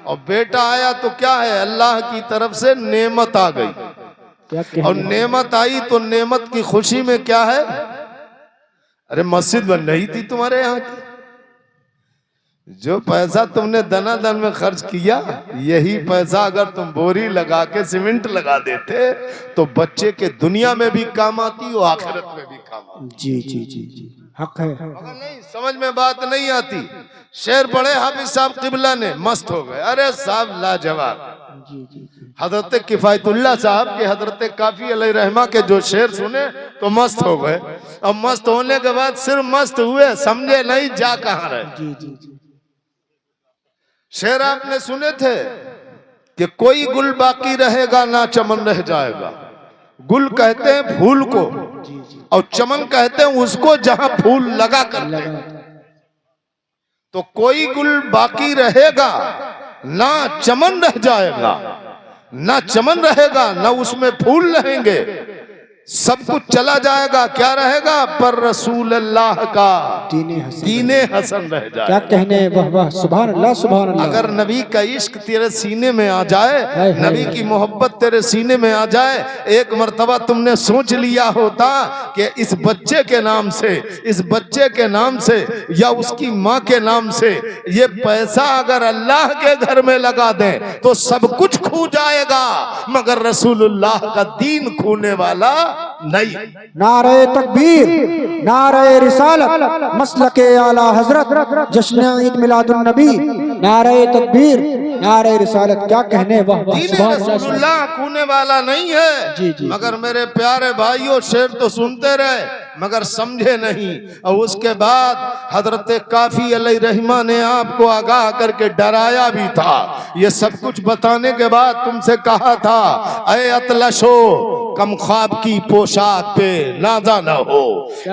और बेटा आया तो क्या है, अल्लाह की तरफ से नेमत आ गई। और नेमत आई तो नेमत की खुशी में क्या है, अरे मस्जिद बन रही थी तुम्हारे यहाँ की, जो पैसा तुमने दना दन में खर्च किया, यही पैसा अगर तुम बोरी लगा के सीमेंट लगा देते तो बच्चे के दुनिया में भी काम आती और आखिरत में भी काम आती। जी जी जी जी, हक है। मगर नहीं, समझ में बात नहीं आती। शेर पढ़े हाफिज साहब किबला ने, मस्त हो गए। अरे साहब लाजवाब। जी जी जी, हजरत किफायतुल्लाह साहब के, हजरत काफी अलैहि रहमा के जो शेर सुने तो मस्त हो गए। और मस्त होने के बाद सिर्फ मस्त हुए, समझे नहीं जा कहाँ रहे। जी जी जी, शेर आपने सुने थे कि कोई गुल बाकी रहेगा ना चमन रह जाएगा। गुल कहते हैं फूल को, और चमन कहते हैं उसको जहां फूल लगा करते हैं। तो कोई गुल बाकी रहेगा ना चमन रह जाएगा, ना चमन रहेगा ना उसमें फूल रहेंगे, सब कुछ चला जाएगा। क्या रहेगा, पर रसूल अल्लाह का दीने हसन रह जाएगा। क्या कहने, वाह वाह, सुभान अल्लाह सुभान अल्लाह। अगर नबी का इश्क तेरे सीने में आ जाए, नबी की मोहब्बत तेरे सीने में आ जाए, एक मर्तबा तुमने सोच लिया होता कि इस बच्चे के नाम से, इस बच्चे के नाम से या उसकी माँ के नाम से ये पैसा अगर अल्लाह के घर में लगा दें तो सब कुछ खो जाएगा, मगर रसूलुल्लाह का दीन खोने वाला नहीं। नारे तकबीर, नारे रिसालत, मसलके आला हजरत, जश्न ईद मिलादुन नबी, नारे तकबीर, नारे रिसालत। क्या कहने, वाह वाह, दीन सुभान अल्लाह। रसूलुल्लाह खोने वाला नहीं है। जी जी, मगर मेरे प्यारे भाइयों, शेर तो सुनते रहे मगर समझे नहीं। और उसके बाद हजरत काफी अलैहि रहमा ने आपको आगाह करके डराया भी था। ये सब कुछ बताने के बाद तुमसे कहा था, अय अतलशो कम ख्वाब की पोशाक पे नाजा न हो।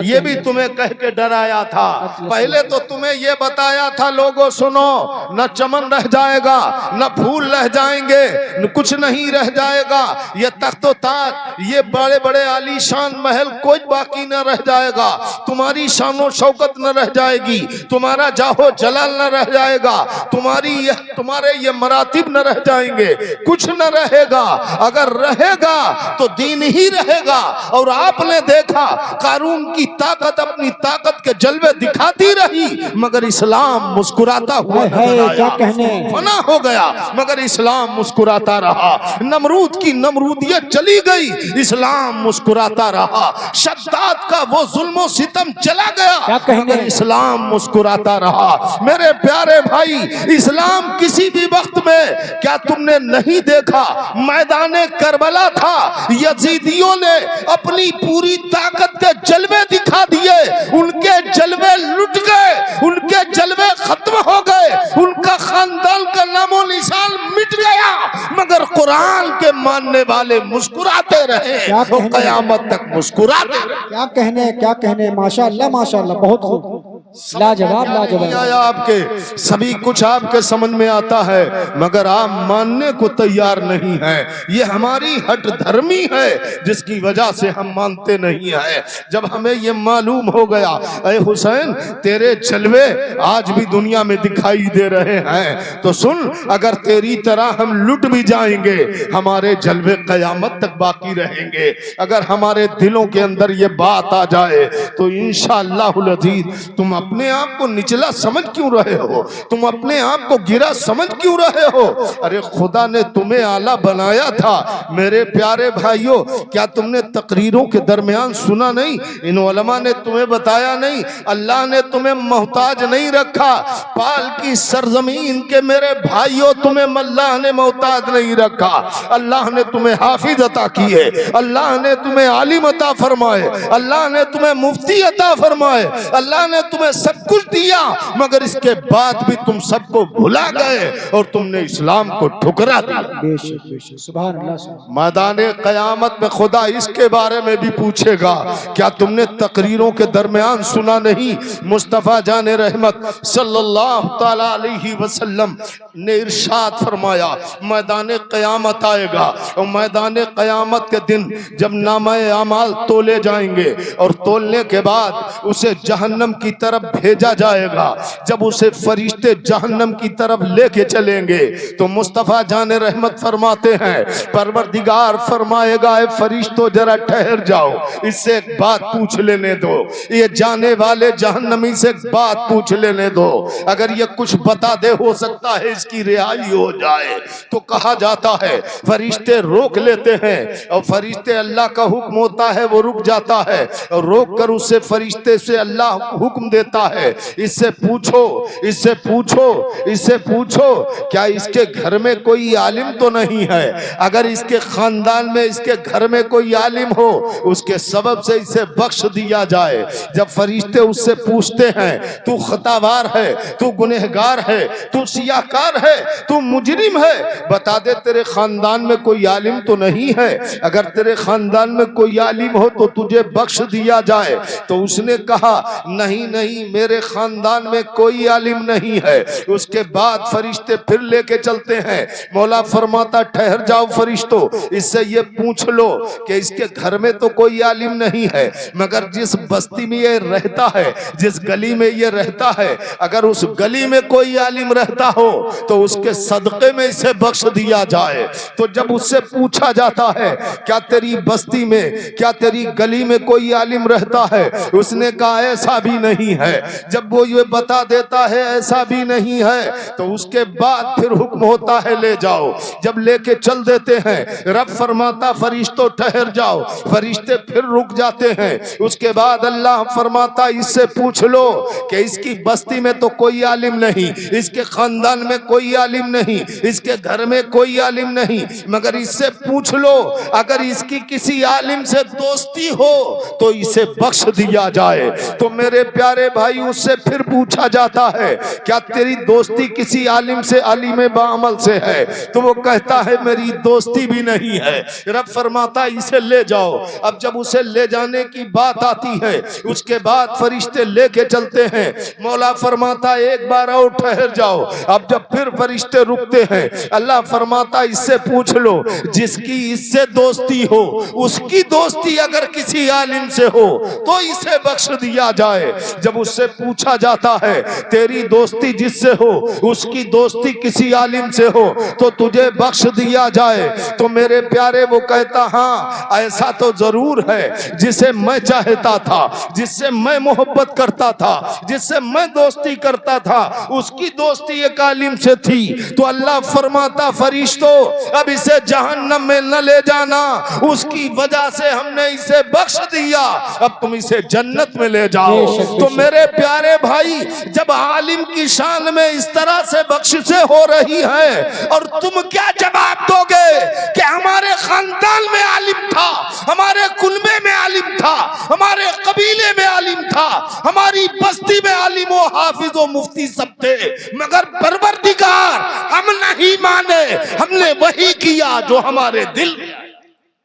ये भी तुम्हें कह के डराया था। पहले तो तुम्हें ये बताया था, लोगों सुनो, न चमन रह जाएगा, न फूल रह जाएंगे, न कुछ नहीं रह जाएगा। ये तख्तो ताज, ये बड़े बड़े आलीशान महल कोई बाकी न रह जाएगा। तुम्हारी शानो शौकत न रह जाएगी, तुम्हारा जाहो जलाल न रह जाएगा, तुम्हारे ये मरातिब न रह जाएंगे, कुछ न रहेगा। अगर रहेगा तो दीन ही रहेगा। और आपने देखा कारून की ताकत अपनी ताकत के जलवे दिखाती रही, मगर इस्लाम मुस्कुराता हुआ क्या कहने, फना हो गया, मगर इस्लाम मुस्कुराता रहा। नमरूद की नमरूदियत चली गई, इस्लाम मुस्कुराता रहा। शद्दाद का वो जुल्म सितम चला गया, मगर इस्लाम मुस्कुराता रहा। मेरे प्यारे भाई, इस्लाम किसी भी वक्त में, क्या तुमने नहीं देखा, मैदाने करबला था, यजीदियों ने अपनी पूरी ताकत के जलवे दिखा दिए, उनके जलवे लुट गए, उनके जलवे खत्म हो गए, उनका खानदान का नामो निशान मिट गया, मगर कुरान के मानने वाले मुस्कुराते रहे, वो कयामत तक मुस्कुराते रहे। क्या कहने, माशाअल्लाह माशाअल्लाह, बहुत खूब, लाजवाब लाजवाब। आपके सभी कुछ आपके समझ में आता है, मगर आप मानने को तैयार नहीं है। ये हमारी हट धर्मी है, जिसकी वजह से हम मानते नहीं है। जब हमें ये मालूम हो गया, अरे हुसैन तेरे जलवे आज भी दुनिया में दिखाई दे रहे हैं, तो सुन, अगर तेरी तरह हम लुट भी जाएंगे, हमारे जलवे कयामत तक बाकी रहेंगे। अगर हमारे दिलों के अंदर ये बात आ जाए तो इंशाअल्लाहुल अजीज तुम अपने आप को निचला समझ क्यों रहे हो, तुम अपने आप को गिरा समझ क्यों रहे हो। अरे खुदा ने तुम्हें आला बनाया था। मेरे प्यारे भाइयों, क्या तुमने तकरीरों के दरमियान सुना नहीं, इन उलमा ने तुम्हें बताया नहीं, अल्लाह ने तुम्हें मोहताज नहीं रखा। पाल की सरजमीन के मेरे भाइयों, तुम्हें अल्लाह ने मोहताज नहीं रखा। अल्लाह ने तुम्हें हाफिज अता किए, अल्लाह ने तुम्हें आलिम अता फरमाए, अल्लाह ने तुम्हें मुफ्ती अता फरमाए, अल्लाह ने तुम्हें सब कुछ दिया, मगर इसके बाद भी तुम सबको भुला गए और तुमने इस्लाम को ठुकरा दिया। बेशक बेशक, सुभान अल्लाह। मैदाने कयामत में खुदा इसके बारे में भी पूछेगा, क्या तुमने तकरीरों के दरमियान सुना नहीं, मुस्तफ़ा जाने रहमत सल्लल्लाहु ताला अलैहि वसल्लम ने इरशाद फरमाया, मैदाने कयामत आएगा और मैदाने कयामत के दिन जब नामाए अमाल तोले जाएंगे और तोलने के बाद उसे जहन्नम की तरफ भेजा जाएगा, जब उसे फरिश्ते जहन्नम की तरफ लेके चलेंगे तो मुस्तफा जाने रहमत फरमाते हैं, परवरदिगार फरमाएगा ए फरिश्तों जरा ठहर जाओ, इससे एक बात पूछ लेने दो, ये जाने वाले जहन्नमी से एक बात पूछ लेने दो, अगर ये कुछ बता दे हो सकता है इसकी रिहाई हो जाए। तो कहा जाता है फरिश्ते रोक लेते हैं और फरिश्ते अल्लाह का हुक्म होता है वो रुक जाता है और रोक कर उससे फरिश्ते से अल्लाह हुक्म देता है, इससे पूछो, इससे पूछो, इससे पूछो क्या इसके घर में कोई आलिम तो नहीं है, अगर इसके खानदान में इसके घर में कोई आलिम हो उसके सबब से इसे बख्श दिया जाए। जब फरिश्ते उससे पूछते हैं तू खतावार है, तू गुनहगार है, तू सियाकार है, तू मुजरिम है, बता दे तेरे खानदान में कोई आलिम तो नहीं है, अगर तेरे खानदान में कोई आलिम हो तो तुझे बख्श दिया जाए। तो उसने कहा नहीं नहीं मेरे खानदान में कोई आलिम नहीं है। उसके बाद फरिश्ते फिर लेके चलते हैं, मौला फरमाता ठहर जाओ फरिश्तों, इससे ये पूछ लो कि इसके घर में तो कोई आलिम नहीं है, मगर जिस बस्ती में ये रहता है, जिस गली में ये रहता है, अगर उस गली में कोई आलिम रहता हो तो उसके सदक़े में इसे बख्श दिया जाए। तो जब उससे पूछा जाता है क्या तेरी बस्ती में, क्या तेरी गली में कोई आलिम रहता है, उसने कहा ऐसा भी नहीं है। जब वो ये बता देता है ऐसा भी नहीं है तो उसके बाद फिर हुक्म होता है ले जाओ। जब लेके चल देते हैं रब फरमाता फरिश्तों ठहर जाओ, फरिश्ते फिर रुक जाते हैं। उसके बाद अल्लाह फरमाता इससे पूछ लो कि इसकी बस्ती में तो कोई आलिम नहीं, इसके खानदान में कोई आलिम नहीं, इसके घर में कोई आलिम नहीं, मगर इससे पूछ लो अगर इसकी किसी आलिम से दोस्ती हो तो इसे बख्श दिया जाए। तो मेरे प्यारे भाई उससे फिर पूछा जाता है क्या तेरी दोस्ती किसी आलिम से, आलिम बाअमल से है, तो वो कहता है मेरी दोस्ती भी नहीं है। रब फरमाता इसे ले जाओ। अब जब उसे ले जाने की बात आती है उसके बाद फरिश्ते लेके चलते हैं, मौला फरमाता एक बार और ठहर जाओ। अब जब फिर फरिश्ते रुकते हैं अल्लाह फरमाता इससे पूछ लो जिसकी इससे दोस्ती हो, उसकी दोस्ती अगर किसी आलिम से हो तो इसे बख्श दिया जाए। जब उससे पूछा जाता है तेरी दोस्ती जिससे हो उसकी दोस्ती किसी आलिम से हो तो तुझे बख्श दिया जाए, तो मेरे प्यारे वो कहता हाँ ऐसा तो जरूर है, जिसे मैं चाहता था, जिससे मैं मोहब्बत करता था, जिससे मैं दोस्ती करता था, उसकी दोस्ती एक आलिम से थी। तो अल्लाह फरमाता फरिश्तों अब इसे जहन्नम में न ले जाना, उसकी वजह से हमने इसे बख्श दिया, अब तुम इसे जन्नत में ले जाओ। तो मेरे प्यारे भाई जब आलिम की शान में इस तरह से बख्शिशें हो रही है और तुम क्या जवाब दोगे कि हमारे खानदान में आलिम था, हमारे कुलबे में आलिम था, हमारे कबीले में आलिम था, हमारी बस्ती में आलिम व हाफिज व मुफ्ती सब थे, मगर परवरदिगार हम नहीं माने, हमने वही किया जो हमारे दिल में।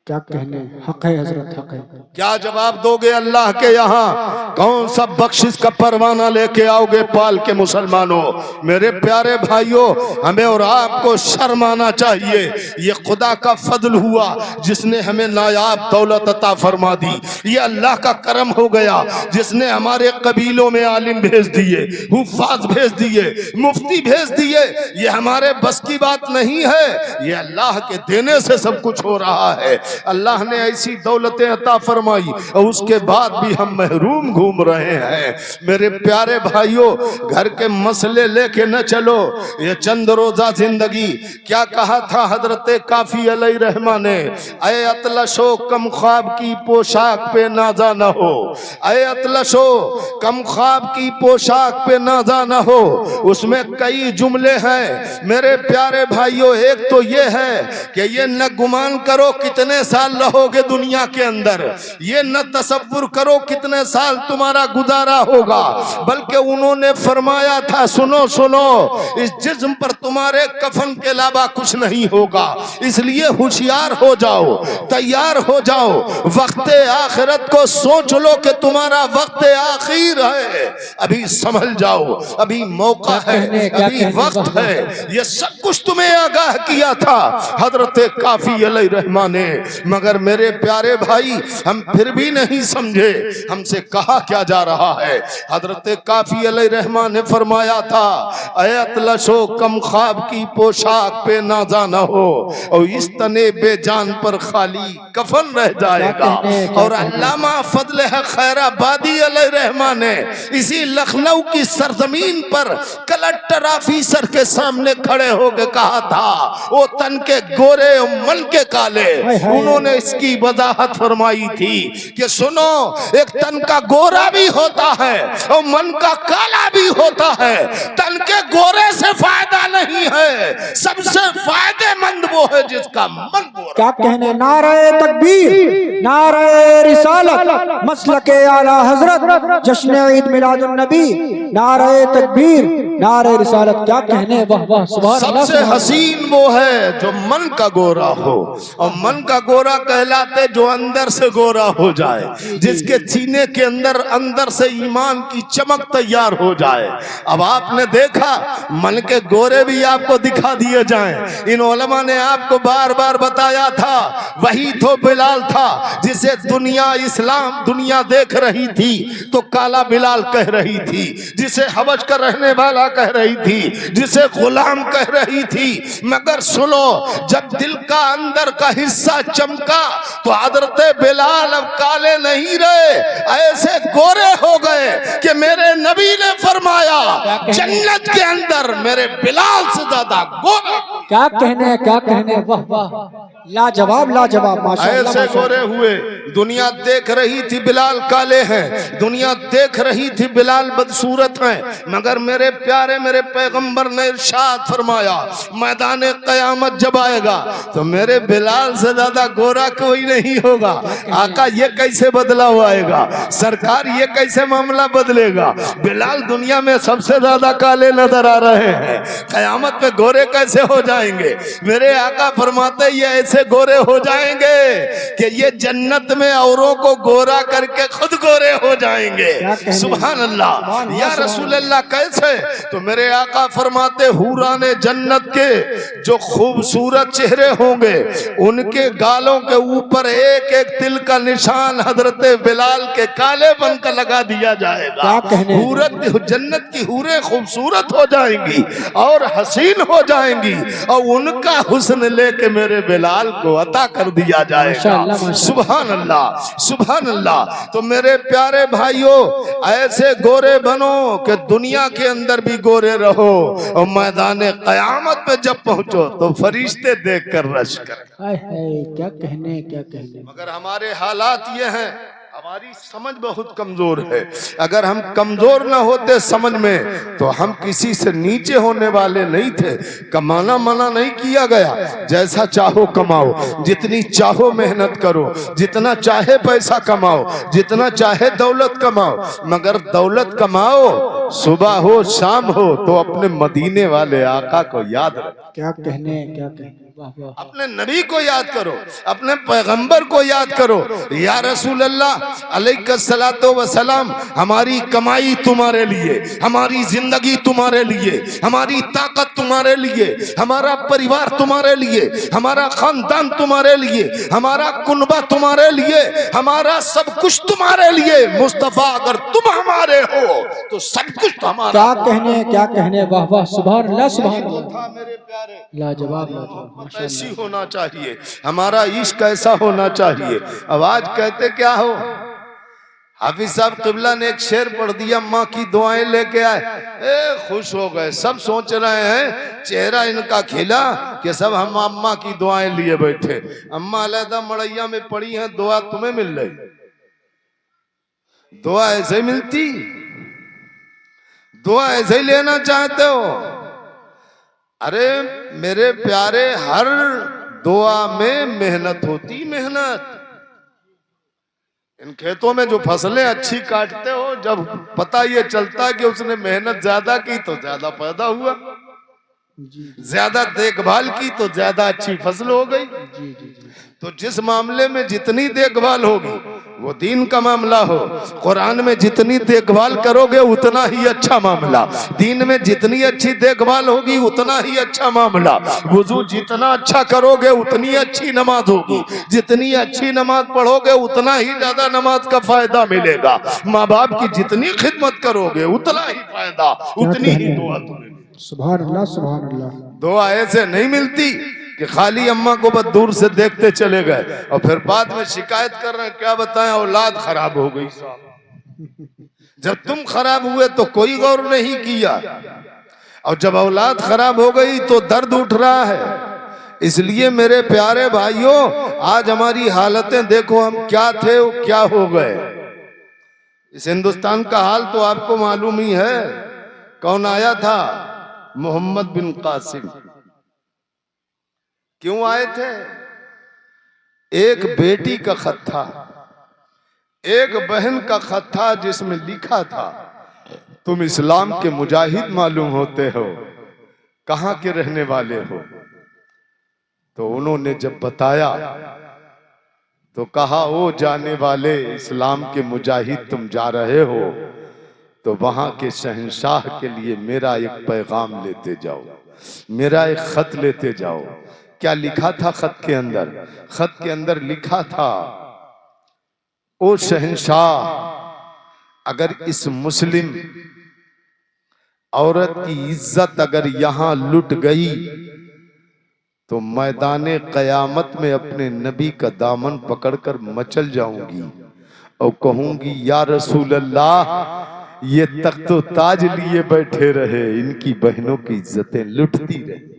क्या कहने, हक है हजरत, हक है। क्या जवाब दोगे अल्लाह के यहाँ? कौन सा बख्शिश का परवाना लेके आओगे पाल के मुसलमानों? मेरे प्यारे भाइयों हमें और आपको शर्म आना चाहिए। ये खुदा का फजल हुआ जिसने हमें नायाब दौलत अता फरमा दी, ये अल्लाह का करम हो गया जिसने हमारे कबीलों में आलिम भेज दिए, हुफ्फाज भेज दिए, मुफ्ती भेज दिए। ये हमारे बस की बात नहीं है, ये अल्लाह के देने से सब कुछ हो रहा है। अल्लाह ने ऐसी दौलतें अता फरमाई और उसके बाद भी हम महरूम घूम रहे हैं। मेरे प्यारे भाइयों घर के मसले लेके न चलो, ये चंद रोजा जिंदगी। क्या कहा था हजरत काफी अलैहिर्रहमान ने, ऐ अतलशो कम ख्वाब की पोशाक पे नाजा न हो, ऐ अतलशो कम ख्वाब की पोशाक पे नाजा न हो। उसमें कई जुमले हैं मेरे प्यारे भाइयों। एक तो ये है कि ये न गुमान करो कितने साल रहोगे दुनिया के अंदर, ये न तसव्वुर करो कितने साल तुम्हारा गुजारा होगा, बल्कि उन्होंने फरमाया था सुनो सुनो इस जिस्म पर तुम्हारे कफन के अलावा कुछ नहीं होगा, इसलिए होशियार हो जाओ, तैयार हो जाओ, वक्त आखिरत को सोच लो कि तुम्हारा वक्त आखिर है, अभी समझ जाओ, अभी मौका है, अभी वक्त है। ये सब कुछ तुम्हें आगाह किया था हजरत काफी अलैहिर्रहमान ने। मगर मेरे प्यारे भाई हम फिर भी नहीं समझे हमसे कहा क्या जा रहा है। हजरत काफी अलैहिर्रहमान ने फरमाया था, अयतलशो कम ख्वाब की पोशाक पे ना जाना हो और इस तने बेजान पर खाली कफन रह जाएगा। और अल्लामा फजल है खैराबादी अलैहिर्रहमान ने इसी लखनऊ की सरजमीन पर कलेक्टर ऑफिसर के सामने खड़े होकर कहा था, वो तन के गोरे और मन के काले। उन्होंने इसकी वजाहत फरमाई थी कि सुनो, एक तन का गोरा भी होता है और मन का काला भी होता है। तन के गोरे से फायदा नहीं है, सबसे फायदेमंद वो है जिसका मन गोरा। क्या कहने, नारे तकबीर, नारे रिसालत, मसलके आला हजरत, जश्न ईद मिलादुन नबी, नारे तकबीर, नारे रिसालत। क्या कहने, वाह वाह सुभान अल्लाह। सबसे हसीन वो है जो मन का गोरा हो, और मन का गोरा कहलाते जो अंदर से गोरा हो जाए, जिसके सीने के अंदर से ईमान की चमक तैयार हो जाए। अब आपने देखा मन के गोरे भी आपको दिखा दिए जाएं। इन उलमा ने आपको बार बार बताया था, वही तो बिलाल था जिसे दुनिया इस्लाम दुनिया देख रही थी तो काला बिलाल कह रही थी, जिसे हबश का रहने वाला कह रही थी, जिसे गुलाम कह रही थी। मगर सुनो, जब दिल का अंदर का हिस्सा चमका तो हजरत बिलाल अब काले नहीं रहे, ऐसे गोरे हो गए कि मेरे नबी ने फरमाया जन्नत के अंदर मेरे बिलाल से ज्यादा गोरा। क्या कहने, क्या कहने, वाह वाह, लाजवाब लाजवाब, माशाअल्लाह। ऐसे गोरे हुए, दुनिया देख रही थी बिलाल काले हैं, दुनिया देख रही थी बिलाल बदसूरत हैं, मगर मेरे प्यारे मेरे पैगंबर ने इरशाद फरमाया, मैदान कयामत जब आएगा तो मेरे बिलाल से ज्यादा गोरा कोई नहीं होगा। आका ये कैसे बदलाव आएगा, सरकार ये कैसे मामला बदलेगा? बिलाल दुनिया में सबसे ज्यादा काले नजर आ रहे हैं, कयामत में गोरे कैसे हो जाएंगे? मेरे आका फरमाते ये ऐसे गोरे हो जाएंगे कि ये जन्नत में औरों को गोरा करके खुद गोरे हो जाएंगे। सुभान अल्लाह। या रसूल अल्लाह कैसे? तो मेरे आका फरमाते, हुराने जन्नत के जो खूबसूरत चेहरे होंगे उनके गालों के ऊपर एक एक तिल का निशान हजरत बिलाल के काले बन कर लगा दिया जाएगा। हूरत जन्नत की हूरें खूबसूरत हो जाएंगी और हसीन हो जाएंगी और उनका हुस्न लेके मेरे बिलाल को अता कर दिया जाएगा। सुभान अल्लाह, सुभान अल्लाह। तो मेरे प्यारे भाइयों, ऐसे गोरे बनो कि दुनिया के अंदर भी गोरे रहो और मैदान कयामत में जब पहुंचो तो फरिश्ते देख कर रश कर। क्या कहने, क्या कहने। मगर हमारे हालात ये हैं, हमारी समझ बहुत कमजोर है। अगर हम कमजोर न होते समझ में तो हम किसी से नीचे होने वाले नहीं थे। कमाना मना नहीं किया गया, जैसा चाहो कमाओ, जितनी चाहो मेहनत करो, जितना चाहे पैसा कमाओ, जितना चाहे दौलत कमाओ, मगर दौलत कमाओ सुबह हो शाम हो तो अपने मदीने वाले आका को याद रखो। क्या कहने, क्या कहने, अपने नबी को याद करो, अपने पैगंबर को याद करो। या रसूल अल्लाह अलैहिस्सलातो वसलाम, हमारी कमाई तुम्हारे लिए, हमारी जिंदगी तुम्हारे लिए, हमारी ताकत तुम्हारे लिए, हमारा परिवार तुम्हारे लिए, हमारा खानदान तुम्हारे लिए, हमारा कुनबा तुम्हारे लिए, हमारा सब कुछ तुम्हारे लिए। मुस्तफा अगर तुम हमारे हो तो सब कुछ हमारा। क्या कहने, क्या कहने, वाह वाह सुभान अल्लाह, सुभान अल्लाह। मेरे प्यारे, लाजवाब लाजवाब, ऐसी होना चाहिए, हमारा इश्क ऐसा होना चाहिए। अब आज कहते क्या हो, हाफिज साहब किबला ने एक शेर पढ़ दिया, माँ की दुआएं लेके आए, खुश हो गए। सब सोच रहे हैं चेहरा इनका खिला कि सब हम अम्मा की दुआएं लिए बैठे। अम्मा अलहदा मड़ैया में पड़ी हैं, दुआ तुम्हें मिल रही, दुआ ऐसे मिलती, दुआ ऐसे ही लेना चाहते हो? अरे मेरे प्यारे, हर दुआ में मेहनत होती, मेहनत। इन खेतों में जो फसलें अच्छी काटते हो, जब पता ये चलता है कि उसने मेहनत ज्यादा की तो ज्यादा पैदा हुआ, ज्यादा देखभाल की तो ज्यादा अच्छी फसल हो गई। तो जिस मामले में जितनी देखभाल होगी वो दीन का मामला हो। कुरान में जितनी देखभाल करोगे उतना ही अच्छा मामला, दीन में जितनी अच्छी देखभाल होगी उतना ही अच्छा मामला। वुजू जितना अच्छा करोगे उतनी अच्छी नमाज होगी, जितनी अच्छी नमाज पढ़ोगे उतना ही ज्यादा नमाज का फायदा मिलेगा। माँ बाप की जितनी खिदमत करोगे उतना ही फायदा, उतनी ही दुआ तुम्हें। सुभान अल्लाह, सुभान अल्लाह। दुआ ऐसे नहीं मिलती कि खाली अम्मा को बस दूर से देखते चले गए और फिर बाद में शिकायत कर रहे हैं, क्या बताएं औलाद खराब हो गई साहब। जब तुम खराब हुए तो कोई गौर नहीं किया, और जब औलाद खराब हो गई तो दर्द उठ रहा है। इसलिए मेरे प्यारे भाइयों, आज हमारी हालतें देखो, हम क्या थे वो क्या हो गए। इस हिंदुस्तान का हाल तो आपको मालूम ही है। कौन आया था? मोहम्मद बिन कासिम। क्यों आए थे? एक बेटी का खत था, एक बहन का खत था, जिसमें लिखा था, तुम इस्लाम के मुजाहिद मालूम होते हो, कहां के रहने वाले हो? तो उन्होंने जब बताया तो कहा, ओ जाने वाले, इस्लाम के मुजाहिद तुम जा रहे हो तो वहां के शहंशाह के लिए मेरा एक पैगाम लेते जाओ, मेरा एक खत लेते जाओ। क्या लिखा था खत के अंदर? खत के अंदर लिखा था, ओ शहंशाह, अगर इस मुस्लिम औरत की इज्जत अगर यहां लुट गई तो मैदाने कयामत में अपने नबी का दामन पकड़कर मचल जाऊंगी और कहूंगी, या रसूल अल्लाह, ये तख्तो ताज लिए बैठे रहे, इनकी बहनों की इज्जतें लुटती रही।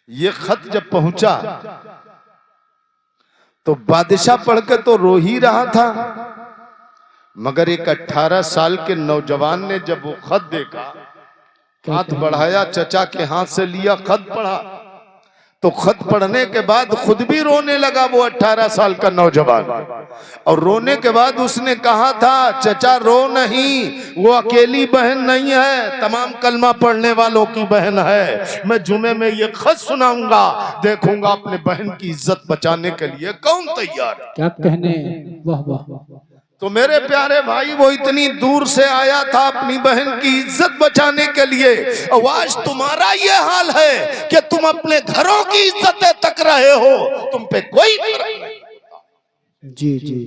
ये खत जब पहुंचा तो बादशाह पढ़ के तो रो ही रहा था, मगर एक 18 साल के नौजवान ने जब वो खत देखा, हाथ बढ़ाया, चचा के हाथ से लिया, खत पढ़ा, तो खत पढ़ने के बाद खुद भी रोने लगा वो 18 साल का नौजवान। और रोने के बाद उसने कहा था, चचा रो नहीं, वो अकेली बहन नहीं है, तमाम कलमा पढ़ने वालों की बहन है। मैं जुमे में ये खत सुनाऊंगा, देखूंगा अपने बहन की इज्जत बचाने के लिए कौन तैयार है। क्या कहने, वाह वाह वाह। तो मेरे प्यारे भाई, वो इतनी दूर से आया था अपनी बहन की इज्जत बचाने के लिए। और आज तुम्हारा ये हाल है कि तुम अपने घरों की इज्जतें तक रहे हो, तुम पे कोई फर्क नहीं। जी जी।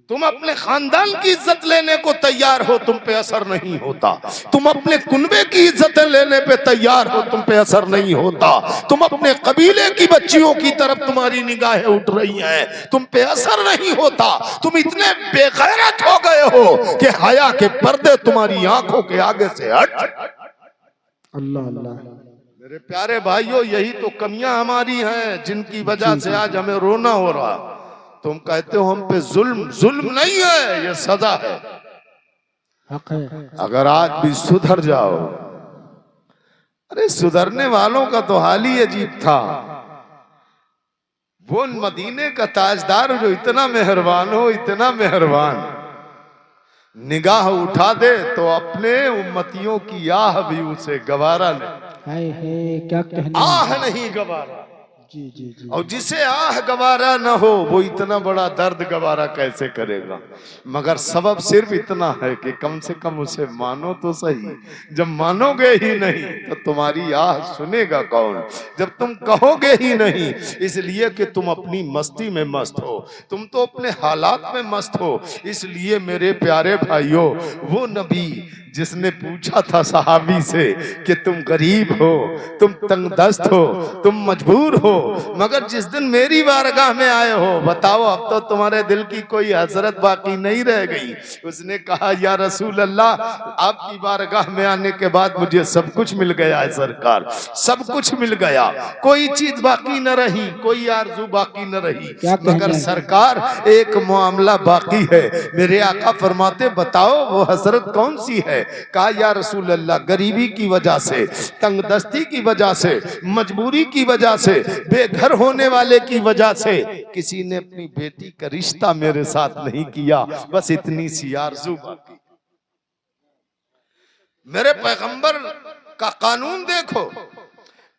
तुम अपने खानदान की इज्जत लेने को तैयार हो, तुम पे असर नहीं होता। तुम अपने कुनबे की इज्जतें लेने पे तैयार हो, तुम पे असर नहीं होता। तुम अपने कबीले की बच्चियों की तरफ तुम्हारी निगाहें उठ रही हैं, तुम पे असर नहीं होता। तुम इतने बेगैरत हो गए हो कि हया के पर्दे तुम्हारी आंखों के आगे से हट। अल्लाह अल्लाह। मेरे प्यारे भाइयों, यही तो कमियां हमारी हैं जिनकी वजह से आज हमें रोना हो रहा। तुम कहते हो हम पे जुल्म, जुल्म नहीं है, ये सजा है। हक है। अगर आज भी सुधर जाओ, अरे सुधरने वालों का तो हाल ही अजीब था। वो मदीने का ताजदार जो इतना मेहरबान हो, इतना मेहरबान, निगाह उठा दे तो अपने उम्मतियों की आह भी उसे गवारा नहीं। हाय हाय, क्या कहने, आह नहीं गवारा। जी जी जी। और जिसे आह गवारा न हो वो इतना बड़ा दर्द गवारा कैसे करेगा। मगर सबब सिर्फ इतना है कि कम से कम उसे मानो तो सही। जब मानोगे ही नहीं तो तुम्हारी आह सुनेगा कौन, जब तुम कहोगे ही नहीं। इसलिए कि तुम अपनी मस्ती में मस्त हो, तुम तो अपने हालात में मस्त हो। इसलिए मेरे प्यारे भाइयों, वो नबी जिसने पूछा था सहाबी से कि तुम गरीब हो, तुम तंगदस्त हो, तुम मजबूर हो, मगर जिस दिन मेरी बारगाह में आए हो, बताओ अब तो तुम्हारे दिल की कोई हसरत बाकी नहीं रह गई। उसने कहा, या रसूल अल्लाह, आपकी बारगाह में आने के बाद मुझे सब कुछ मिल गया है सरकार, सब कुछ मिल गया, कोई चीज बाकी न रही, कोई आरज़ू बाकी न रही। मगर सरकार एक मामला बाकी है। मेरे आका फरमाते, बताओ वो हसरत कौन सी है? कहा, या रसूल अल्लाह, गरीबी की वजह से, तंगदस्ती की वजह से, मजबूरी की वजह से, बेघर होने वाले की वजह से किसी ने अपनी बेटी का रिश्ता मेरे साथ नहीं किया, बस इतनी सी आरज़ू बाकी। मेरे पैगंबर का कानून देखो,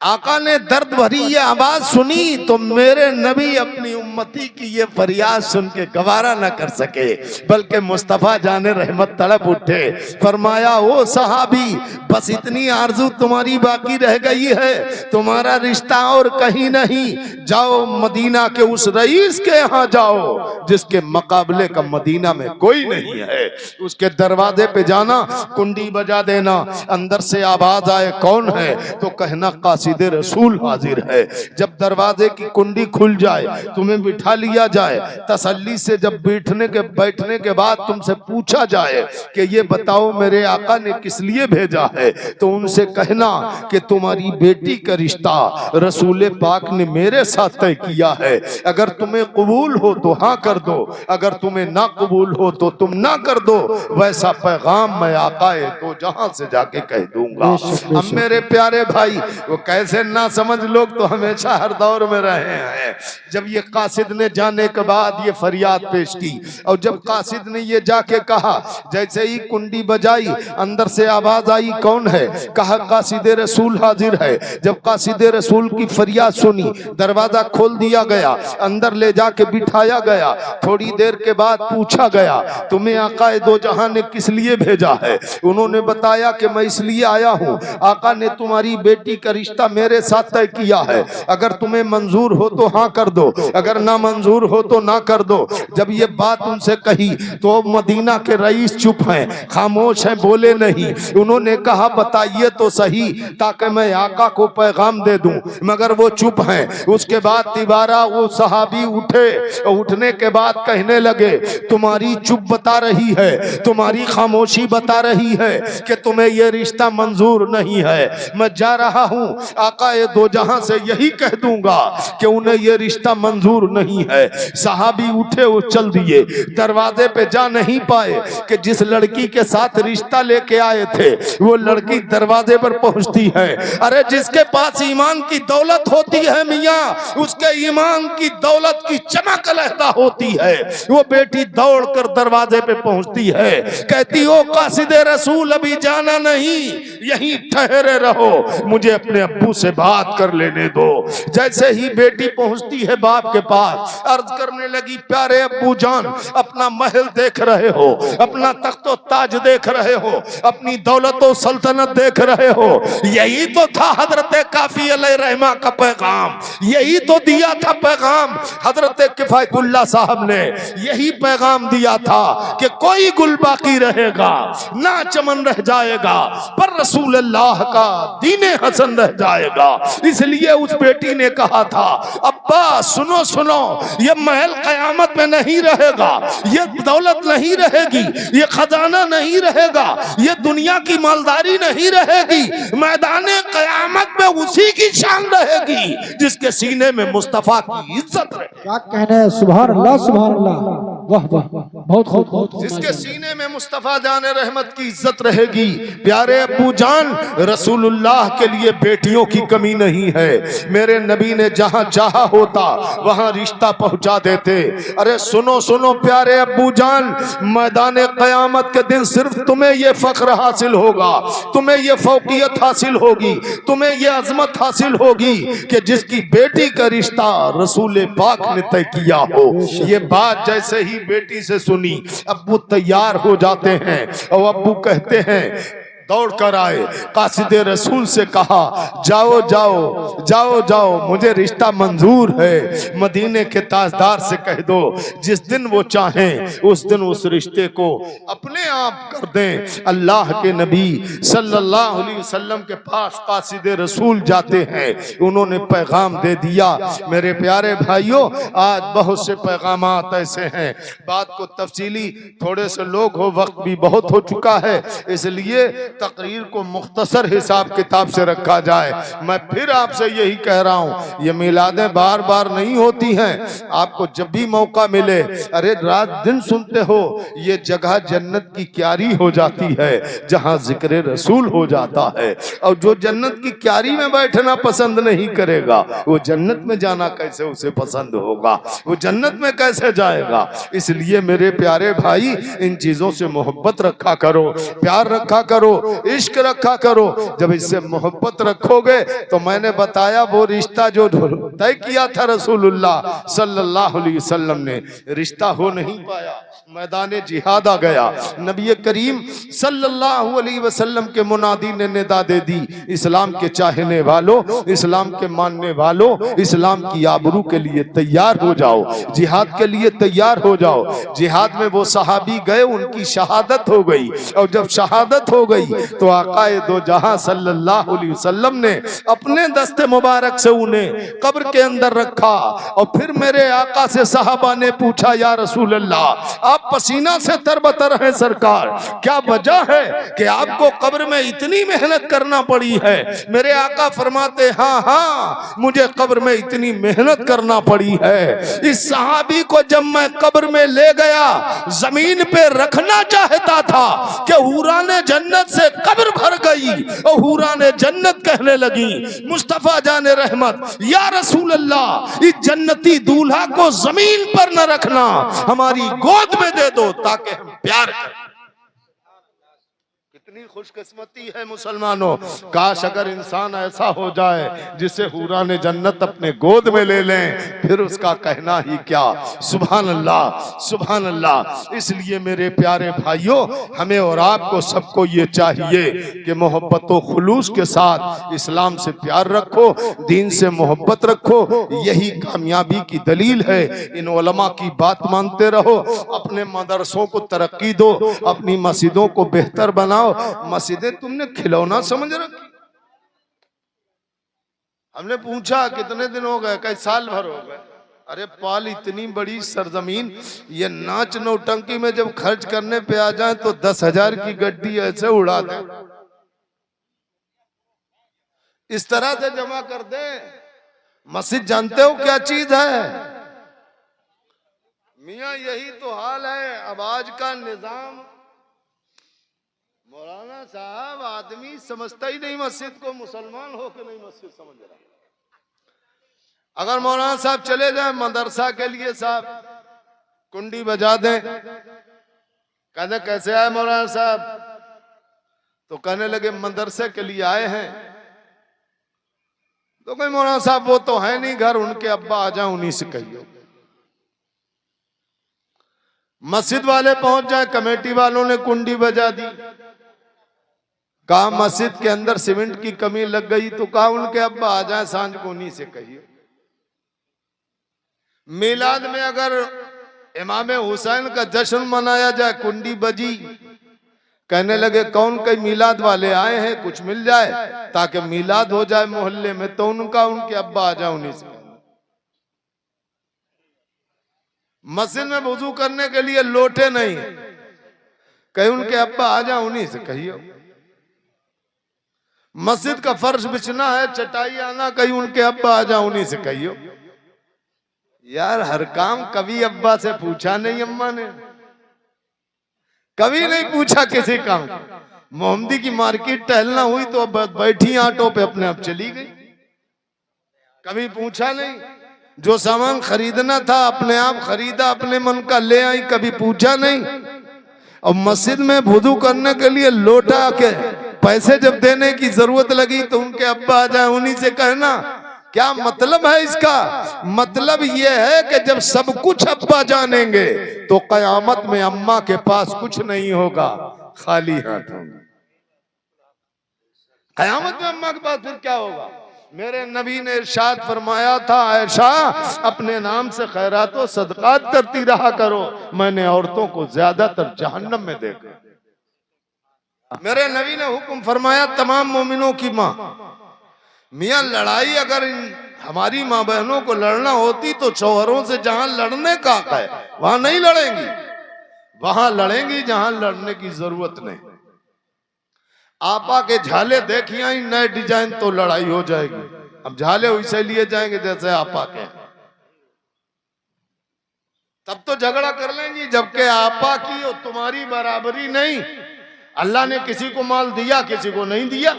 आका ने दर्द भरी ये आवाज सुनी तो मेरे नबी अपनी उम्मत उम्मती की ये फरियाद सुन के गवारा न कर सके, बल्कि मुस्तफ़ा जाने रहमत तड़प उठे। फरमाया ओ सहाबी, बस इतनी आरजू तुम्हारी बाकी रह गई है, तुम्हारा रिश्ता और कहीं नहीं, जाओ मदीना के उस रईस के यहाँ जाओ जिसके मुकाबले का मदीना में कोई नहीं है। उसके दरवाजे पे जाना, कुंडी बजा देना, अंदर से आवाज आए कौन है, तो कहना कासिदे रसूल हाजिर है। जब दरवाजे की कुंडी खुल जाए, तुम्हें बिठा लिया जाए, तसल्ली से जब बैठने के बाद तुमसे पूछा जाए कि ये बताओ मेरे आका ने किस लिए भेजा है, तो उनसे कहना कि तुम्हारी बेटी का रिश्ता रसूल पाक ने मेरे साथ तय किया है, अगर तुम्हें कबूल हो तो हाँ कर दो, अगर तुम्हें ना कबूल हो तो तुम ना कर दो, वैसा पैगाम मैं आकाए तो जहां से जाके कह दूंगा। अब मेरे प्यारे भाई, वो कैसे ना समझ लोग तो हमेशा हर दौर में रहे हैं। जब ये कासिद ने जाने के बाद ये फरियाद पेश की, और जब कासिद ने ये जाके कहा, जैसे ही कुंडी बजाई, अंदर से आवाज आई कौन है, कहा कासिदे रसूल हाजिर है। जब कासिदे रसूल की फरियाद सुनी, दरवाजा खोल दिया गया, अंदर ले जाके बिठाया गया। थोड़ी देर के बाद पूछा गया तुम्हें आकाए दो जहां ने किस लिए भेजा है। उन्होंने बताया कि मैं इसलिए आया हूँ, आका ने तुम्हारी बेटी का रिश्ता मेरे साथ तय किया है, अगर तुम्हें मंजूर हो तो हाँ कर दो, अगर ना मंजूर हो तो ना कर दो। जब ये बात उनसे कही तो मदीना के रईस चुप हैं, खामोश हैं, बोले नहीं। उन्होंने कहा बताइए तो सही ताकि मैं आका को पैगाम दे दूं, मगर वो चुप हैं। उसके बाद तिबारा वो सहाबी उठे, उठने के बाद कहने लगे तुम्हारी चुप बता रही है, तुम्हारी खामोशी बता रही है कि तुम्हें यह रिश्ता मंजूर नहीं है। मैं जा रहा हूं आका ये दो जहां से यही कह दूंगा कि उन्हें यह रिश्ता मंजूर नहीं है। सहाबी उठे, वो चल दिए। दरवाजे पे जा नहीं पाए कि जिस लड़की के साथ रिश्ता लेके आए थे वो लड़की दरवाजे पर पहुंचती है। अरे जिसके पास ईमान की दौलत होती है मियां, उसके ईमान की दौलत की चमक अलहदा होती है। वो बेटी दौड़कर दरवाजे पे पहुंचती है, कहती ओ कासिदे रसूल अभी जाना नहीं, यहीं ठहरे रहो, मुझे अपने अब्बू से बात कर लेने दो। जैसे ही बेटी पहुंचती है बाप के पास, अर्ज करने लगी प्यारे अब्बू जान, अपना महल देख रहे हो, अपना तख्तो ताज देख रहे हो, अपनी दौलत और सल्तनत देख रहे हो, यही तो था हजरत काफी अलैहि रहमा का पैगाम, यही तो दिया था पैगाम हजरत किफायतुल्लाह साहब ने, यही पैगाम दिया था कि कोई गुल बाकी रहेगा ना चमन रह जाएगा, पर रसूल अल्लाह का दीने हसन रह जाएगा। इसलिए उस बेटी ने कहा था अब्बा सुनो सुनो, ये महल कयामत में नहीं रहेगा, ये दौलत नहीं रहेगी, ये खजाना नहीं रहेगा, ये दुनिया की मालदारी नहीं रहेगी, मैदाने कयामत में उसी की शान रहेगी जिसके सीने में मुस्तफा की इज्जत है। क्या कहने, सुभान अल्लाह सुभान अल्लाह, वाह वाह, बहुत खूब, जिसके सीने में मुस्तफा जाने रहमत की इज्जत रहेगी। प्यारे अब्बू जान, रसूलुल्लाह के लिए बेटियों की कमी नहीं है। मेरे नबी ने जहां चाहा होता वहां रिश्ता पहुंचा देते। अरे सुनो सुनो प्यारे अब्बू जान, मैदान कयामत के दिन सिर्फ तुम्हें यह फख्र हासिल होगा, तुम्हें यह फौकियत हासिल होगी, तुम्हें यह अजमत हासिल होगी कि जिसकी बेटी का रिश्ता रसूल पाक ने तय किया हो। ये बात जैसे ही बेटी से सुनी, अब्बू तैयार हो जाते हैं और अब्बू कहते हैं दौड़ कर आए, कासिदे रसूल से कहा जाओ जाओ जाओ जाओ, मुझे रिश्ता मंजूर है। मदीने के ताजदार से कह दो जिस दिन वो चाहें उस दिन उस रिश्ते को अपने आप कर दें। अल्लाह के नबी सल्लल्लाहु अलैहि वसल्लम के पास कासिदे रसूल जाते हैं, उन्होंने पैगाम दे दिया। मेरे प्यारे भाइयों, आज बहुत से पैगामात ऐसे हैं, बात को तफसीली थोड़े से लोग हो, वक्त भी बहुत हो चुका है, इसलिए तकरीर को मुख्तसर हिसाब किताब से रखा जाए। मैं फिर आपसे यही कह रहा हूँ, ये मिलादें बार बार नहीं होती हैं, आपको जब भी मौका मिले, अरे रात दिन सुनते हो, ये जगह जन्नत की क्यारी हो जाती है जहाँ जिक्र रसूल हो जाता है। और जो जन्नत की क्यारी में बैठना पसंद नहीं करेगा वो जन्नत में जाना कैसे उसे पसंद होगा, वो जन्नत में कैसे जाएगा। इसलिए मेरे प्यारे भाई, इन चीजों से मोहब्बत रखा करो, प्यार रखा करो। इश्क रखा करो। जब इससे मोहब्बत रखोगे तो मैंने बताया वो रिश्ता जो तय किया था रसूलुल्लाह सल्लल्लाहु अलैहि वसल्लम ने, रिश्ता हो नहीं पाया, मैदान जिहाद आ गया। नबी करीम सल्लल्लाहु अलैहि वसल्लम के मुनादी ने निदा दे दी, इस्लाम के चाहने वालों, इस्लाम के मानने वालों, इस्लाम की आबरू के लिए तैयार हो जाओ, जिहाद के लिए तैयार हो जाओ। जिहाद में वो सहाबी गए, उनकी शहादत हो गई, और जब शहादत हो गई तो आकाए दो जहां सल्लल्लाहु अलैहि वसल्लम ने अपने दस्ते मुबारक से उन्हें कब्र के अंदर रखा। और फिर मेरे आका से सहाबा ने पूछा, या रसूल अल्लाह, आप पसीना से तरबतर हैं सरकार, क्या वजह है कि आपको कब्र में इतनी मेहनत करना पड़ी है? मेरे आका फरमाते, हाँ हाँ, मुझे कब्र में इतनी मेहनत करना पड़ी है। इस सहाबी को जब मैं कब्र में ले गया, जमीन पे रखना चाहता था कि हूराने जन्नत से कब्र भर गई, और हूराने जन्नत कहने लगी, मुस्तफा जाने रहमत, या रसूल अल्लाह, इस जन्नती दूल्हा को जमीन पर न रखना, हमारी गोद में दे दो ताकि हम प्यार करें। कितनी खुशकिस्मती है मुसलमानों, काश अगर इंसान ऐसा हो जाए जिसे हुराने जन्नत अपने गोद में ले लें, फिर उसका कहना ही क्या। सुभान अल्लाह, सुभान अल्लाह। इसलिए मेरे प्यारे भाइयों, हमें और आपको सबको ये चाहिए कि मोहब्बत व खुलूस के साथ इस्लाम से प्यार रखो, दीन से मोहब्बत रखो, यही कामयाबी की दलील है। इन उलमा की बात मानते रहो, अपने मदरसों को तरक्की दो, अपनी मस्जिदों को बेहतर बनाओ। मस्जिदें तुमने खिलौना समझ रखी? हमने पूछा कितने दिन हो गए, कई साल भर हो गए। अरे पाल, इतनी बड़ी सरजमीन, ये नाच नौटंकी में जब खर्च करने पे आ जाए तो 10,000 की गड्डी ऐसे उड़ा दे, इस तरह से जमा कर दे। मस्जिद जानते हो क्या चीज है मियां? यही तो हाल है अब आज का निजाम। मौलाना साहब, आदमी समझता ही नहीं मस्जिद को, मुसलमान हो के नहीं मस्जिद समझ रहा। अगर मौलाना साहब चले जाए मदरसा के लिए, साहब कुंडी बजा दें, कहते कैसे आए मौलाना साहब, तो कहने लगे मदरसे के लिए आए हैं। तो कोई मौलाना साहब वो तो है नहीं घर, उनके अब्बा आ जाए, उन्हीं से कहिए। मस्जिद वाले पहुंच जाए, कमेटी वालों ने कुंडी बजा दी, कहा मस्जिद के अंदर सीमेंट की कमी लग गई, तो कहा उनके अब्बा आ जाए, सांझ को उन्हीं से कहिए। मिलाद में अगर इमाम हुसैन का जश्न मनाया जाए, कुंडी बजी, कहने लगे कौन कई मिलाद वाले आए हैं, कुछ मिल जाए ताकि मिलाद हो जाए मोहल्ले में, तो उनका उनके अब्बा आ जाए, उन्हीं से। मस्जिद में वुजू करने के लिए लोटे नहीं, कहीं उनके अब्बा आ जाए, उन्हीं से कहिए। मस्जिद का फर्श बिछना है, चटाई आना, कहीं उनके अब्बा आ जाए, उन्हीं से कहियो। यार हर काम कभी अब्बा से पूछा नहीं, अम्मा ने कभी नहीं पूछा किसी काम। मोहम्मदी की मार्केट टहलना हुई तो अब बैठी ऑटो पे अपने आप चली गई, कभी पूछा नहीं। जो सामान खरीदना था अपने आप खरीदा, अपने मन का ले आई, कभी पूछा नहीं। और मस्जिद में वुजू करने के लिए लोटा के पैसे जब देने की जरूरत लगी तो उनके अब्बा आ जाए, उन्हीं से कहना। क्या मतलब है इसका? मतलब यह है कि जब सब कुछ अब्बा जानेंगे तो कयामत में अम्मा के पास कुछ नहीं होगा, खाली हाथ होगा। कयामत में अम्मा के पास फिर क्या होगा? मेरे नबी ने इरशाद फरमाया था, आयशा अपने नाम से खैरात व सदकात करती रहा करो, मैंने औरतों को ज्यादातर जहन्नम में देखा। मेरे नबी ने हुक्म फरमाया तमाम मोमिनों की माँ, मियां लड़ाई अगर हमारी माँ बहनों को लड़ना होती तो शौहरों से जहां लड़ने का है वहां नहीं लड़ेंगी, वहां लड़ेंगी जहां लड़ने की जरूरत नहीं। आपा के झाले देखिए ही नए डिजाइन तो लड़ाई हो जाएगी। अब झाले वैसे लिए जाएंगे जैसे आपा के, तब तो झगड़ा कर लेंगी। जबकि आपा की और तुम्हारी बराबरी नहीं। अल्लाह ने किसी को माल दिया, किसी को नहीं दिया।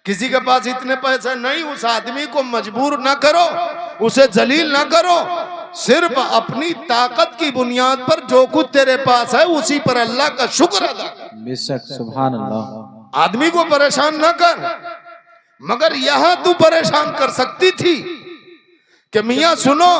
किसी के पास इतने पैसे नहीं, उस आदमी को मजबूर ना करो, उसे जलील ना करो। सिर्फ अपनी ताकत की बुनियाद पर जो कुछ तेरे पास है उसी पर अल्लाह का शुक्र अदा कर। बेशक सुभान अल्लाह। आदमी को परेशान न कर, मगर यहां तू परेशान कर सकती थी कि मियां सुनो,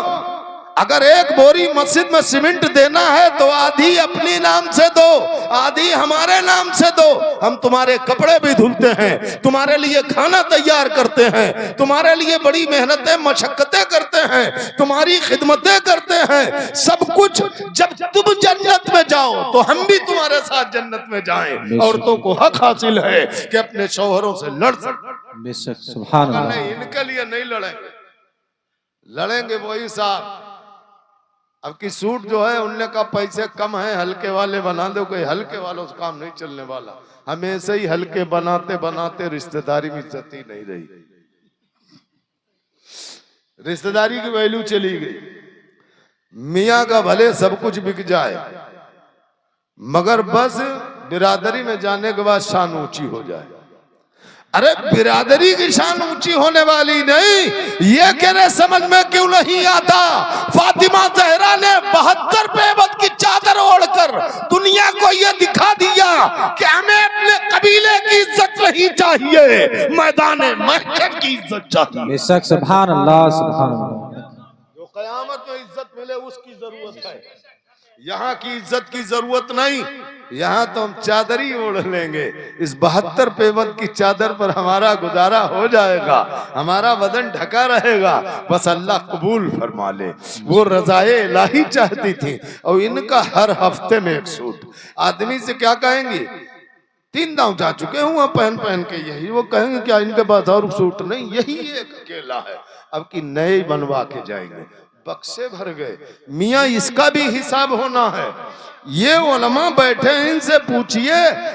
अगर एक बोरी मस्जिद में सीमेंट देना है तो आधी अपने नाम से दो, आधी हमारे नाम से दो। हम तुम्हारे कपड़े भी धुलते हैं, तुम्हारे लिए खाना तैयार करते हैं, तुम्हारे लिए बड़ी मेहनतें मशक्कतें करते हैं, तुम्हारी खिदमतें करते हैं, सब कुछ। जब तुम जन्नत में जाओ तो हम भी तुम्हारे साथ जन्नत में जाएं। औरतों को हक हासिल है कि अपने शौहरों से लड़ सकते। बेशक सुभान अल्लाह। नहीं, इनके लिए नहीं लड़ेंगे, लड़ेंगे वही साहब। अब की सूट जो है उनने का पैसे कम है, हल्के वाले बना दो। कोई हल्के वालों से काम नहीं चलने वाला। हमेशा ही हल्के बनाते बनाते रिश्तेदारी में इज्जत ही नहीं रही, रिश्तेदारी की वैल्यू चली गई। मियाँ का भले सब कुछ बिक जाए, मगर बस बिरादरी में जाने के बाद शान ऊंची हो जाए। अरे बिरादरी की शान ऊंची होने वाली नहीं, ये कहने समझ में क्यों नहीं आता। फातिमा ज़हरा ने 72 पेबद की चादर ओढ़कर दुनिया को ये दिखा दिया कि हमें अपने कबीले की इज्जत नहीं चाहिए, मैदान महशर की इज्जत चाहिए। बेशक सुभान अल्लाह सुभान अल्लाह। जो कयामत में इज्जत मिले उसकी जरूरत है, यहाँ की इज्जत की जरूरत नहीं। यहाँ तो हम चादर ही ओढ़ लेंगे। इस 72 पेबंद की चादर पर हमारा गुजारा हो जाएगा, हमारा बदन ढका रहेगा। बस अल्लाह कबूल फरमा ले। वो रज़ाए इलाही चाहती थी। और इनका हर हफ्ते में एक सूट। आदमी से क्या कहेंगे, 3 दांव जा चुके हूँ पहन पहन के, यही वो कहेंगे क्या इनके पास और सूट नहीं, यही एक अकेला है। अब की नए बनवा के जाएंगे, बक्से भर गए। मियाँ इसका भी हिसाब होना है। ये उलमा बैठे हैं, इनसे पूछिए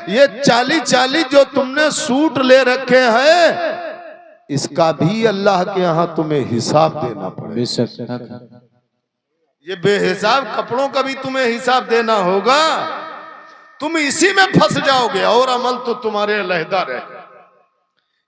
ये 40-40 जो तुमने सूट ले रखे हैं, इसका भी अल्लाह के यहाँ तुम्हें हिसाब देना पड़ेगा। ये बेहिसाब कपड़ों का भी तुम्हें हिसाब देना होगा। तुम इसी में फंस जाओगे और अमल तो तुम्हारे अलहदा रहे।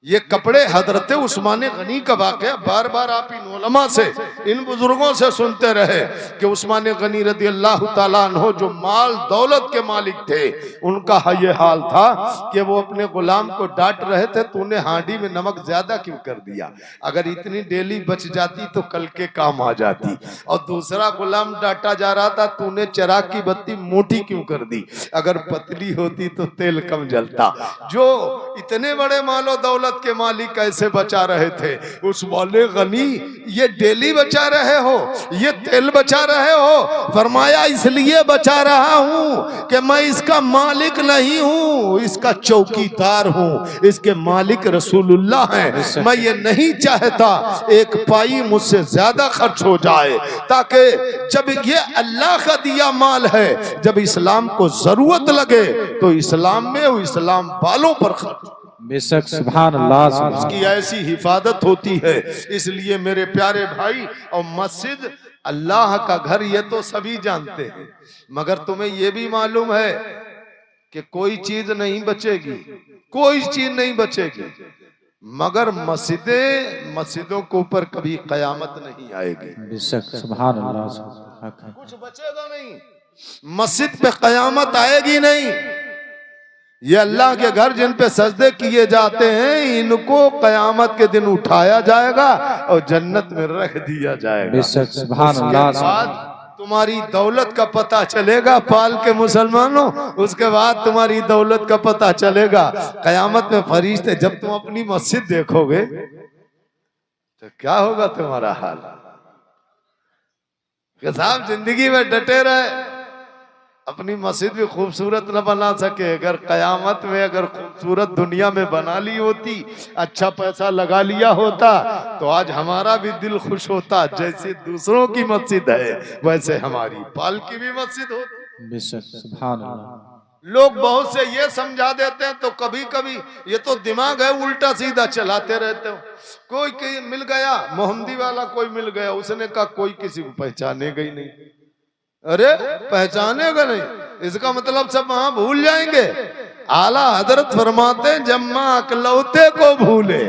ये कपड़े हजरत उस्मान गनी का वाक़या बार बार आप इन उलमा से, इन बुजुर्गों से सुनते रहे कि उस्मान गनी रज़ी अल्लाह ताला अन्हो जो माल दौलत के मालिक थे, उनका ये हाल था कि वो अपने गुलाम को डांट रहे थे, तूने हांडी में नमक ज्यादा क्यों कर दिया, अगर इतनी डेली बच जाती तो कल के काम आ जाती। और दूसरा गुलाम डांटा जा रहा था, तूने चिराग की बत्ती मोटी क्यों कर दी, अगर पतली होती तो तेल कम जलता। जो इतने बड़े मालो दौलत के मालिक कैसे बचा रहे थे, उस्मान गनी ये डेली बचा रहे हो, ये तेल बचा रहे हो। फरमाया इसलिए बचा रहा हूं कि मैं इसका मालिक नहीं हूं, इसका चौकीदार हूं, इसके मालिक रसूलुल्लाह हैं। मैं ये नहीं चाहता एक पाई मुझसे ज्यादा खर्च हो जाए, ताकि जब ये अल्लाह का दिया माल है, जब इस्लाम को जरूरत लगे तो इस्लाम में और इस्लाम वालों पर खर्च। बेशक सुभान अल्लाह। उसकी ऐसी हिफाजत होती है। इसलिए मेरे प्यारे भाई, और मस्जिद अल्लाह का घर ये तो सभी जानते हैं, मगर तुम्हें ये भी मालूम है कि कोई चीज नहीं बचेगी, कोई चीज नहीं बचेगी, मगर मस्जिदों के ऊपर कभी कयामत नहीं आएगी। बेशक सुभान अल्लाह। कुछ बचेगा नहीं, मस्जिद पे कयामत आएगी नहीं। ये अल्लाह के घर जिन पे सजदे किए जाते हैं, इनको कयामत के दिन उठाया जाएगा और जन्नत में रख दिया जाएगा। बेशक सुभान अल्लाह। बाद तुम्हारी दौलत का पता चलेगा, पाल के मुसलमानों, उसके बाद तुम्हारी दौलत का पता चलेगा कयामत में। फरिश्ते जब तुम अपनी मस्जिद देखोगे तो क्या होगा तुम्हारा हाल। कि साहब जिंदगी में डटे रहे, अपनी मस्जिद भी खूबसूरत न बना सके, अगर कयामत में अगर खूबसूरत दुनिया में बना ली होती, अच्छा पैसा लगा लिया होता, तो आज हमारा भी दिल खुश होता। जैसे दूसरों की मस्जिद है वैसे हमारी पाल की भी मस्जिद होती। बेशक सुभान अल्लाह। लोग बहुत से ये समझा देते हैं, तो कभी कभी ये तो दिमाग है उल्टा सीधा चलाते रहते हो। कोई मिल गया, मोहम्मदी वाला कोई मिल गया, उसने कहा कोई किसी को पहचानेगा ही नहीं। अरे पहचानेगा नहीं, इसका मतलब सब वहां भूल जाएंगे। आला हजरत फरमाते जम्मा अकलौते को भूले,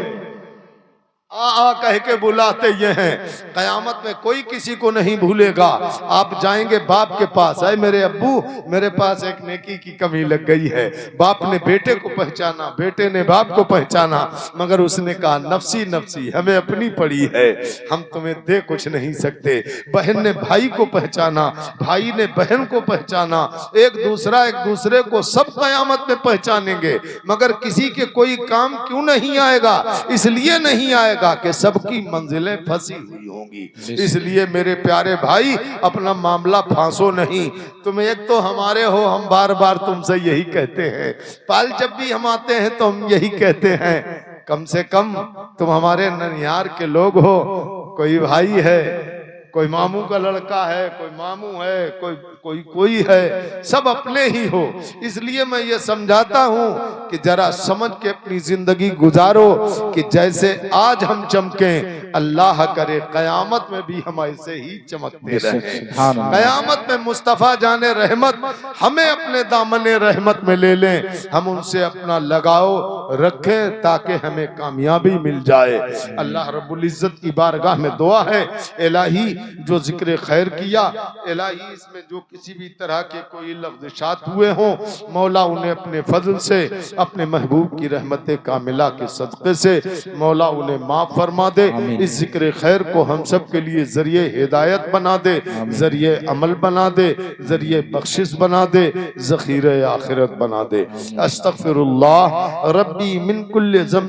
आ कह के बुलाते ये हैं। कयामत में कोई किसी को नहीं भूलेगा। आप जाएंगे बाप के पास, आए मेरे अब्बू मेरे पास एक नेकी की कमी लग गई है। बाप ने बेटे को पहचाना, बेटे ने बाप को पहचाना, मगर उसने कहा नफसी नफसी, हमें अपनी पड़ी है, हम तुम्हें दे कुछ नहीं सकते। बहन ने भाई को पहचाना, भाई ने बहन को पहचाना, एक दूसरे को सब कयामत में पहचानेंगे, मगर किसी के कोई काम क्यों नहीं आएगा? इसलिए नहीं आएगा कि सबकी मंजिलें फंसी हुई होंगी। इसलिए मेरे प्यारे भाई, अपना मामला फांसो नहीं। तुम एक तो हमारे हो, हम बार बार तुमसे यही कहते हैं। पाल जब भी हम आते हैं तो हम यही कहते हैं, कम से कम तुम हमारे ननिहार के लोग हो। कोई भाई है, कोई मामू का लड़का है, कोई मामू है, कोई है, सब अपने ही हो। इसलिए मैं ये समझाता हूँ कि जरा समझ के अपनी जिंदगी गुजारो कि जैसे आज हम चमकें, अल्लाह करे कयामत में भी हम ऐसे ही चमकते रहें। कयामत में मुस्तफा जाने रहमत हमें अपने दामने रहमत में ले लें, हम उनसे अपना लगाव रखें ताकि हमें कामयाबी मिल जाए। अल्लाह रब्बुल इज्जत की बारगाह में दुआ है, इलाही जो जिक्र खैर किया, इलाही इसमें जो किसी भी तरह के कोई लफ्ज़ात हुए हों, मौला उन्हें अपने फजल से, अपने महबूब की रहमत कामिला के सदक़े से मौला उन्हें माफ़ फरमा दे। इस जिक्र खैर को हम सब के लिए ज़रिए हिदायत बना दे, ज़रिए अमल बना दे, ज़रिए बख्शिश बना दे, ज़ख़ीरे आखिरत बना दे। अस्तग़फिरुल्लाह रब्बी मिन कुल्लि ज़ंब